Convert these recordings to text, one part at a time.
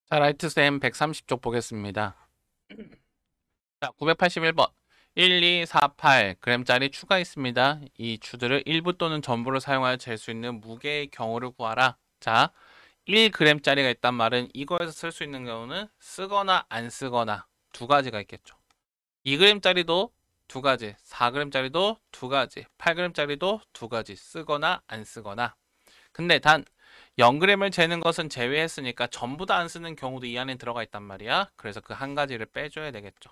자, 라이트쌤 130쪽 보겠습니다. 자, 981번. 1, 2, 4, 8g짜리 추가 있습니다. 이 추들을 일부 또는 전부를 사용하여 잴 수 있는 무게의 경우를 구하라. 자, 1g짜리가 있단 말은 이거에서 쓸 수 있는 경우는 쓰거나 안 쓰거나 두 가지가 있겠죠. 2g짜리도 두 가지, 4g짜리도 두 가지, 8g짜리도 두 가지, 쓰거나 안 쓰거나. 근데 단 0g을 재는 것은 제외했으니까 전부 다 안 쓰는 경우도 이 안에 들어가 있단 말이야. 그래서 그 한 가지를 빼줘야 되겠죠.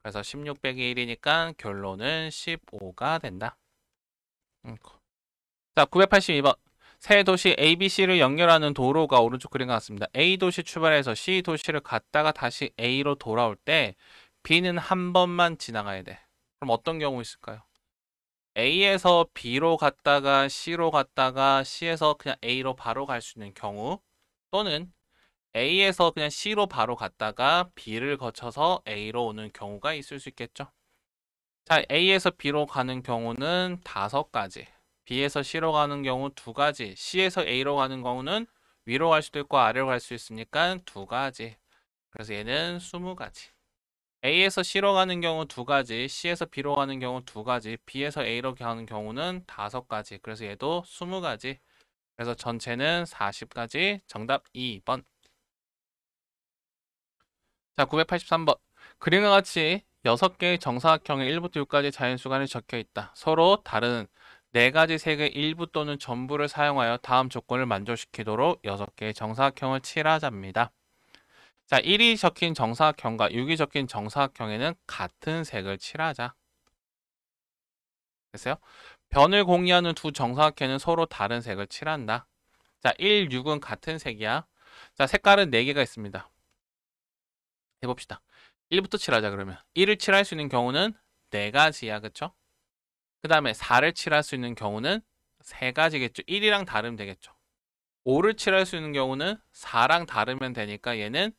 그래서 16 빼기 1이니까 결론은 15가 된다. 자, 982번. 세 도시 A, B, C를 연결하는 도로가 오른쪽 그림 같습니다. A 도시 출발해서 C 도시를 갔다가 다시 A로 돌아올 때 B는 한 번만 지나가야 돼. 그럼 어떤 경우 있을까요? A에서 B로 갔다가 C로 갔다가 C에서 그냥 A로 바로 갈 수 있는 경우, 또는 A에서 그냥 C로 바로 갔다가 B를 거쳐서 A로 오는 경우가 있을 수 있겠죠. 자, A에서 B로 가는 경우는 5가지, B에서 C로 가는 경우 2가지, C에서 A로 가는 경우는 위로 갈 수도 있고 아래로 갈 수 있으니까 2가지. 그래서 얘는 20가지. A에서 C로 가는 경우 2가지, C에서 B로 가는 경우 2가지, B에서 A로 가는 경우는 5가지. 그래서 얘도 20가지. 그래서 전체는 40가지. 정답 2번. 자, 983번. 그림과 같이 6개의 정사각형의 1부터 6까지 자연수간이 적혀 있다. 서로 다른 4가지 색의 일부 또는 전부를 사용하여 다음 조건을 만족시키도록 6개의 정사각형을 칠하자입니다. 자, 1이 적힌 정사각형과 6이 적힌 정사각형에는 같은 색을 칠하자. 됐어요? 변을 공유하는 두 정사각형은 서로 다른 색을 칠한다. 자, 1, 6은 같은 색이야. 자, 색깔은 4개가 있습니다. 해봅시다. 1부터 칠하자 그러면. 1을 칠할 수 있는 경우는 4가지야. 그쵸? 그 다음에 4를 칠할 수 있는 경우는 3가지겠죠. 1이랑 다르면 되겠죠. 5를 칠할 수 있는 경우는 4랑 다르면 되니까 얘는,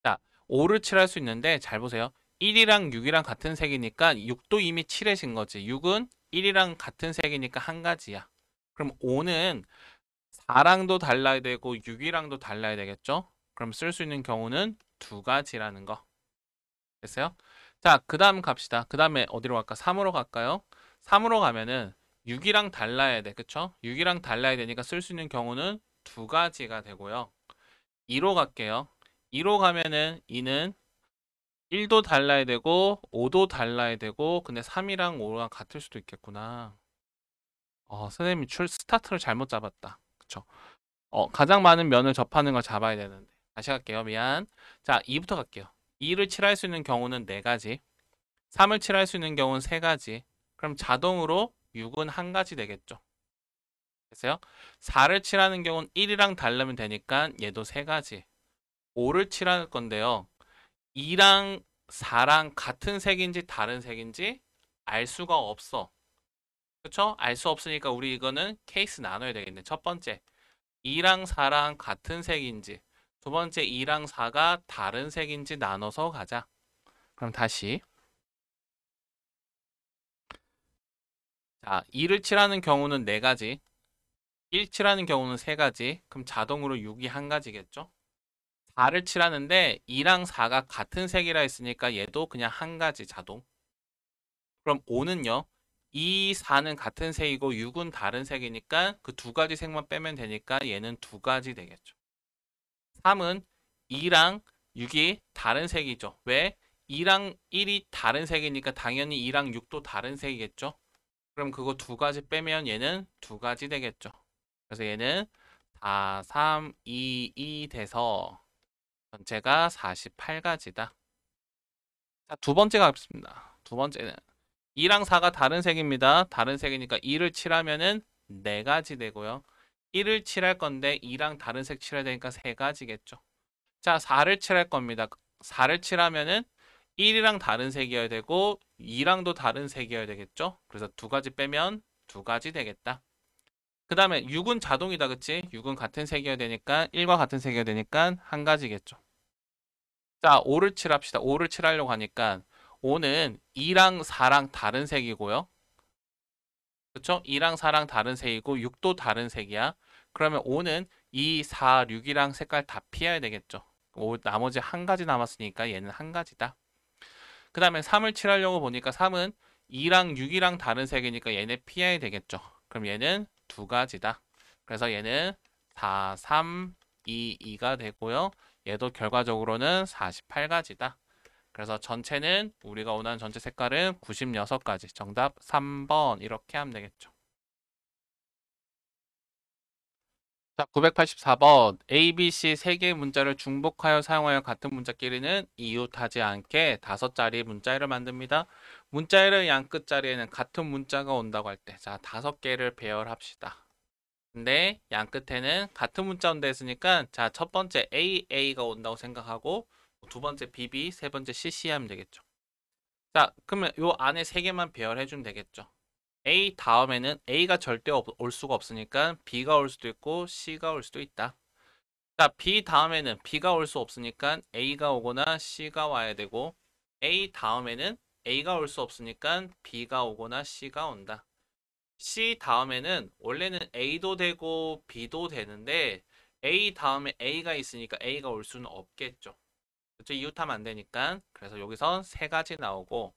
자, 5를 칠할 수 있는데 잘 보세요. 1이랑 6이랑 같은 색이니까 6도 이미 칠해진 거지. 6은 1이랑 같은 색이니까 한 가지야. 그럼 5는 4랑도 달라야 되고 6이랑도 달라야 되겠죠? 그럼 쓸 수 있는 경우는 2가지라는 거. 됐어요? 자, 그 다음 갑시다. 그 다음에 어디로 갈까? 3으로 갈까요? 3으로 가면은 6이랑 달라야 돼. 그쵸? 6이랑 달라야 되니까 쓸 수 있는 경우는 2가지가 되고요. 2로 갈게요. 2로 가면은 2는 1도 달라야 되고 5도 달라야 되고, 근데 3이랑 5랑 같을 수도 있겠구나. 선생님이 스타트를 잘못 잡았다. 그쵸? 가장 많은 면을 접하는 걸 잡아야 되는데. 다시 갈게요. 미안. 자, 2부터 갈게요. 2를 칠할 수 있는 경우는 4가지. 3을 칠할 수 있는 경우는 3가지. 그럼 자동으로 6은 한 가지 되겠죠. 됐어요? 4를 칠하는 경우는 1이랑 다르면 되니까 얘도 3가지. 5를 칠할 건데요. 2랑 4랑 같은 색인지 다른 색인지 알 수가 없어. 그쵸? 알 수 없으니까 우리 이거는 케이스 나눠야 되겠네. 첫 번째, 2랑 4랑 같은 색인지, 두 번째 2랑 4가 다른 색인지 나눠서 가자. 그럼 다시, 자, 2를 칠하는 경우는 4가지, 1 칠하는 경우는 3가지, 그럼 자동으로 6이 한 가지겠죠? 4를 칠하는데 2랑 4가 같은 색이라 했으니까 얘도 그냥 한 가지 자동. 그럼 5는요? 2, 4는 같은 색이고 6은 다른 색이니까 그 2가지 색만 빼면 되니까 얘는 2가지 되겠죠. 3은 2랑 6이 다른 색이죠. 왜? 2랑 1이 다른 색이니까 당연히 2랑 6도 다른 색이겠죠. 그럼 그거 2가지 빼면 얘는 2가지 되겠죠. 그래서 얘는 4, 3, 2, 2 돼서 전체가 48가지다. 자, 두 번째가 있습니다. 두 번째는 2랑 4가 다른 색입니다. 다른 색이니까 2를 칠하면은 4가지 되고요. 1을 칠할 건데 2랑 다른 색 칠해야 되니까 3가지겠죠. 자, 4를 칠할 겁니다. 4를 칠하면은 1이랑 다른 색이어야 되고 2랑도 다른 색이어야 되겠죠. 그래서 2가지 빼면 2가지 되겠다. 그 다음에 6은 자동이다. 그치? 6은 같은 색이어야 되니까 1과 같은 색이어야 되니까 한 가지겠죠. 자, 5를 칠합시다. 5를 칠하려고 하니까 5는 2랑 4랑 다른 색이고요. 그쵸? 2랑 4랑 다른 색이고 6도 다른 색이야. 그러면 5는 2, 4, 6이랑 색깔 다 피해야 되겠죠. 나머지 한 가지 남았으니까 얘는 한 가지다. 그 다음에 3을 칠하려고 보니까 3은 2랑 6이랑 다른 색이니까 얘네 PI 되겠죠. 그럼 얘는 두 가지다. 그래서 얘는 4, 3, 2, 2가 되고요. 얘도 결과적으로는 48가지다. 그래서 전체는 우리가 원하는 전체 색깔은 96가지. 정답 3번 이렇게 하면 되겠죠. 자, 984번. A, B, C 세 개의 문자를 중복하여 사용하여 같은 문자끼리는 이웃하지 않게 5자리 문자열을 만듭니다. 문자열의 양 끝자리에는 같은 문자가 온다고 할 때, 자, 5개를 배열합시다. 근데 양 끝에는 같은 문자 온다 했으니까, 자, 첫 번째 A가 온다고 생각하고, 두 번째 BB, 세 번째 CC 하면 되겠죠. 자, 그러면 요 안에 세 개만 배열해 주면 되겠죠. A 다음에는 A가 절대 올 수가 없으니까 B가 올 수도 있고 C가 올 수도 있다. 자, B 다음에는 B가 올 수 없으니까 A가 오거나 C가 와야 되고 A 다음에는 A가 올 수 없으니까 B가 오거나 C가 온다. C 다음에는 원래는 A도 되고 B도 되는데 A 다음에 A가 있으니까 A가 올 수는 없겠죠. 그렇죠? 이웃하면 안 되니까. 그래서 여기선 세 가지 나오고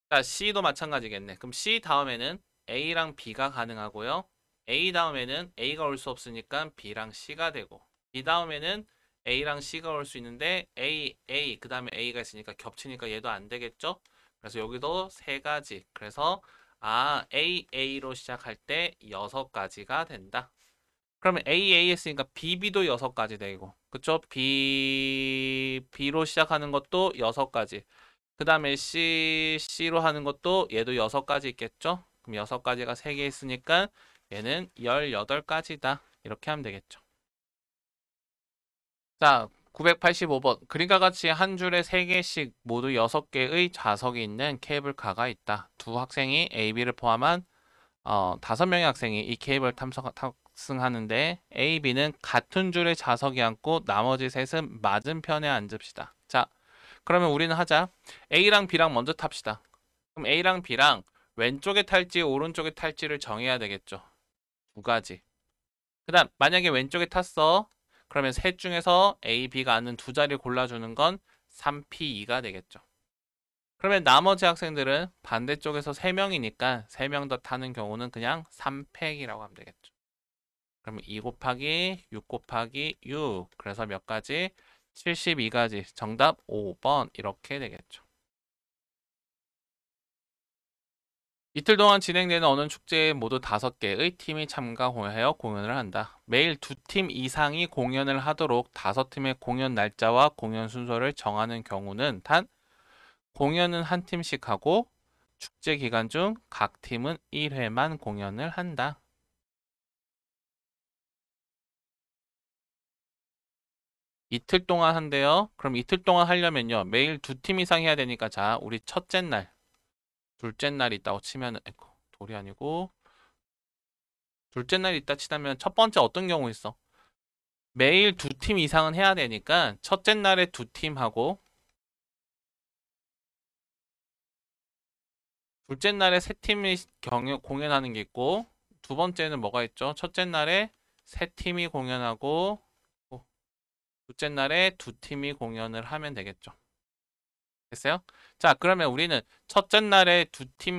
자, C도 마찬가지겠네. 그럼 C 다음에는 A랑 B가 가능하고요. A 다음에는 A가 올 수 없으니까 B랑 C가 되고 B 다음에는 A랑 C가 올 수 있는데 A, 그 다음에 A가 있으니까 겹치니까 얘도 안 되겠죠? 그래서 여기도 세 가지. 그래서 A로 시작할 때 6가지가 된다. 그러면 A 했으니까 B도 6가지 되고 그쵸? B로 시작하는 것도 6가지. 그 다음에 C로 하는 것도 얘도 6가지 있겠죠? 그럼 6가지가 3개 있으니까 얘는 18가지다. 이렇게 하면 되겠죠. 자, 985번. 그림과 같이 한 줄에 3개씩 모두 6개의 좌석이 있는 케이블카가 있다. 두 학생이 A, B를 포함한 5명의 학생이 이 케이블을 탑승하는데 A, B는 같은 줄에 좌석이 앉고 나머지 셋은 맞은편에 앉읍시다. 자, 그러면 우리는 하자. A랑 B랑 먼저 탑시다. 그럼 A랑 B랑 왼쪽에 탈지 오른쪽에 탈지를 정해야 되겠죠. 두 가지. 그 다음 만약에 왼쪽에 탔어. 그러면 셋 중에서 A, B가 앉는 두 자리를 골라주는 건 3P2가 되겠죠. 그러면 나머지 학생들은 반대쪽에서 3명이니까 3명 더 타는 경우는 그냥 3팩이라고 하면 되겠죠. 그러면 2 곱하기 6 곱하기 6 그래서 몇 가지? 72가지. 정답 5번 이렇게 되겠죠. 이틀 동안 진행되는 어느 축제에 모두 5개의 팀이 참가하여 공연을 한다. 매일 2팀 이상이 공연을 하도록 5팀의 공연 날짜와 공연 순서를 정하는 경우는 단 공연은 한 팀씩 하고 축제 기간 중 각 팀은 1회만 공연을 한다. 이틀 동안 한대요. 그럼 이틀 동안 하려면요. 매일 2팀 이상 해야 되니까 자, 우리 첫째 날, 둘째 날 있다고 치면은 돌이 아니고 둘째 날 있다 치다면 첫 번째 어떤 경우 있어? 매일 2팀 이상은 해야 되니까 첫째 날에 2팀하고 둘째 날에 3팀이 공연하는 게 있고 두 번째는 뭐가 있죠? 첫째 날에 3팀이 공연하고 둘째 날에 2팀이 공연을 하면 되겠죠. 됐어요? 자, 그러면 우리는 첫째 날에 첫째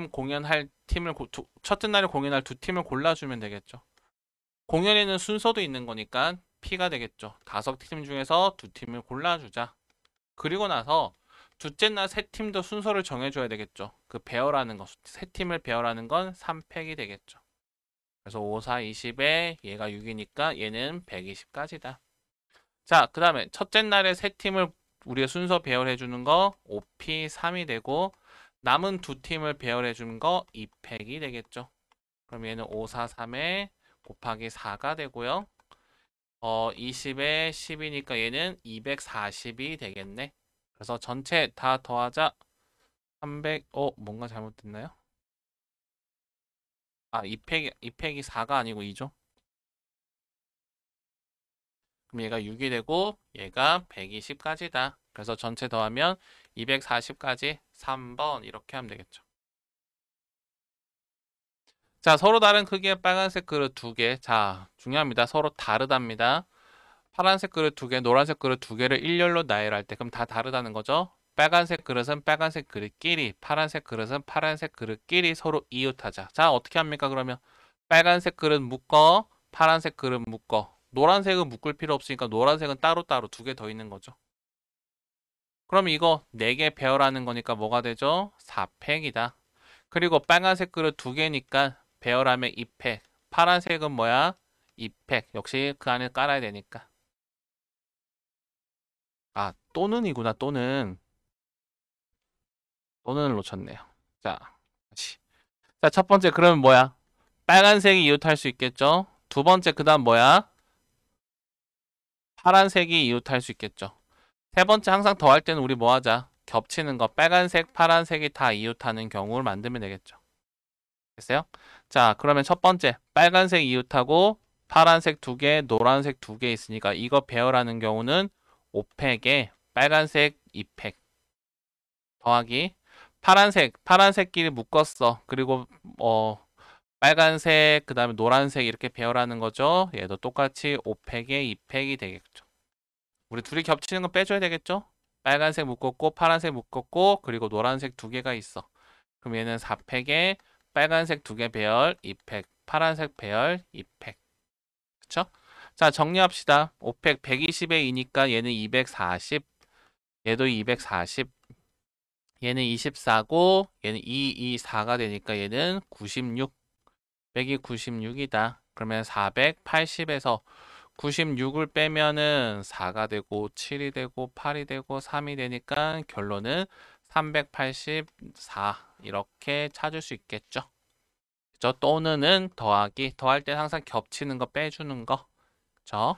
날에 공연할 2팀을 골라주면 되겠죠. 공연에는 순서도 있는 거니까 P가 되겠죠. 5팀 중에서 2팀을 골라주자. 그리고 나서 둘째 날 3팀도 순서를 정해줘야 되겠죠. 그 배열하는 거, 3팀을 배열하는 건 3팩이 되겠죠. 그래서 5, 4, 20에 얘가 6이니까 얘는 120까지다. 자, 그 다음에 첫째 날에 3팀을 우리가 순서 배열해 주는 거 5P3이 되고 남은 2팀을 배열해 주는 거 2팩이 되겠죠. 그럼 얘는 5, 4, 3에 곱하기 4가 되고요. 20에 10이니까 얘는 240이 되겠네. 그래서 전체 다 더하자 300, 뭔가 잘못됐나요? 2팩이 4가 아니고 2죠. 그럼 얘가 6이 되고 얘가 120까지다. 그래서 전체 더하면 240까지 3번 이렇게 하면 되겠죠. 자, 서로 다른 크기의 빨간색 그릇 2개. 자, 중요합니다. 서로 다르답니다. 파란색 그릇 두 개, 노란색 그릇 두 개를 일렬로 나열할 때 그럼 다 다르다는 거죠. 빨간색 그릇은 빨간색 그릇끼리, 파란색 그릇은 파란색 그릇끼리 서로 이웃하자. 자, 어떻게 합니까? 그러면 빨간색 그릇 묶어, 파란색 그릇 묶어. 노란색은 묶을 필요 없으니까 노란색은 따로따로 두 개 더 있는 거죠. 그럼 이거 4개 배열하는 거니까 뭐가 되죠? 4팩이다. 그리고 빨간색 그릇 두 개니까 배열하면 2팩. 파란색은 뭐야? 2팩. 역시 그 안에 깔아야 되니까. 아, 또는이구나, 또는. 또는을 놓쳤네요. 자, 다시. 자, 첫 번째, 그러면 뭐야? 빨간색이 이웃할 수 있겠죠? 두 번째, 그 다음 뭐야? 파란색이 이웃할 수 있겠죠? 세 번째, 항상 더할 때는 우리 뭐 하자? 겹치는 거. 빨간색, 파란색이 다 이웃하는 경우를 만들면 되겠죠. 됐어요? 자, 그러면 첫 번째, 빨간색 이웃하고 파란색 두 개, 노란색 두 개 있으니까 이거 배열하는 경우는 5팩에 빨간색 2팩 더하기 파란색끼리 묶었어. 그리고 빨간색, 그다음에 노란색 이렇게 배열하는 거죠. 얘도 똑같이 5팩에 2팩이 되겠죠. 우리 둘이 겹치는 건 빼줘야 되겠죠? 빨간색 묶었고 파란색 묶었고 그리고 노란색 두 개가 있어. 그럼 얘는 4팩에 빨간색 두 개 배열 2팩, 파란색 배열 2팩. 그쵸? 자, 정리합시다. 5팩 120에 2니까 얘는 240, 얘도 240, 얘는 24고 얘는 224가 되니까 얘는 96. 빼기 96이다. 그러면 480에서 96을 빼면은 4가 되고 7이 되고 8이 되고 3이 되니까 결론은 384 이렇게 찾을 수 있겠죠. 그죠? 또는은 더하기 더할 때 항상 겹치는 거 빼주는 거. 그죠?